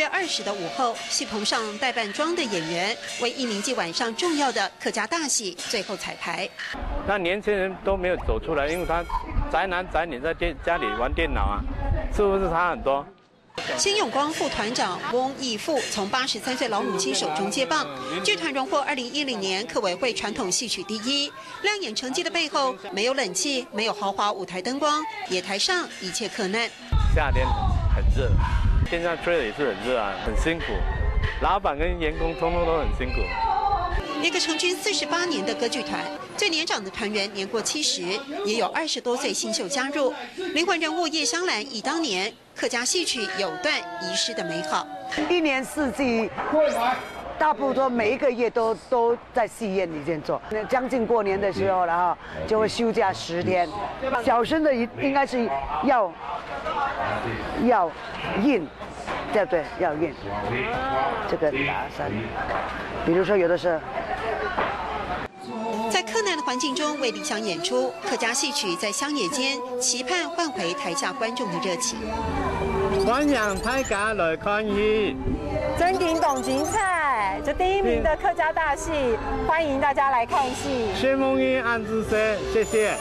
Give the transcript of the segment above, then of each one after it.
月20的午后，戏棚上代扮装的演员为一名继晚上重要的客家大戏最后彩排。那年轻人都没有走出来，因为他宅男宅女在家里玩电脑啊，是不是差很多？ 新永光副团长翁义富从83岁老母亲手中接棒，剧团荣获2010年客委会传统戏曲第1。亮眼成绩的背后，没有冷气，没有豪华舞台灯光，野台上一切克难。夏天很热，现在吹的也是很热啊，很辛苦。老板跟员工通通都很辛苦。 一个成军48年的歌剧团，最年长的团员年过70，也有20多岁新秀加入。灵魂人物叶香兰以当年客家戏曲有段遗失的美好。一年四季，大部分每一个月都在戏院里面做。将近过年的时候了哈，就会休假10天。小生的应该是要印。 对对，要运这个打散，比如说有的是在柯南的环境中为理想演出，客家戏曲在乡野间期盼换回台下观众的热情。欢迎大家来看戏，真景董景彩，这第1名的客家大戏，欢迎大家来看戏。谢梦玉、安之生，谢谢。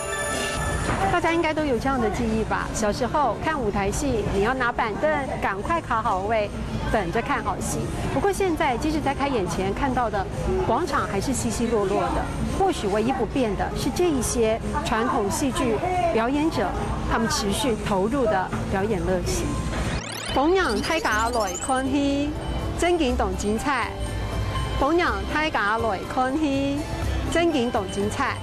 大家应该都有这样的记忆吧？小时候看舞台戏，你要拿板凳，赶快卡好位，等着看好戏。不过现在，即使在开演前看到的广场还是稀稀落落的。或许唯一不变的是这一些传统戏剧表演者，他们持续投入的表演乐趣。逢人睇家來看戲，真景董景彩。逢人睇家來看戲，真景董景彩。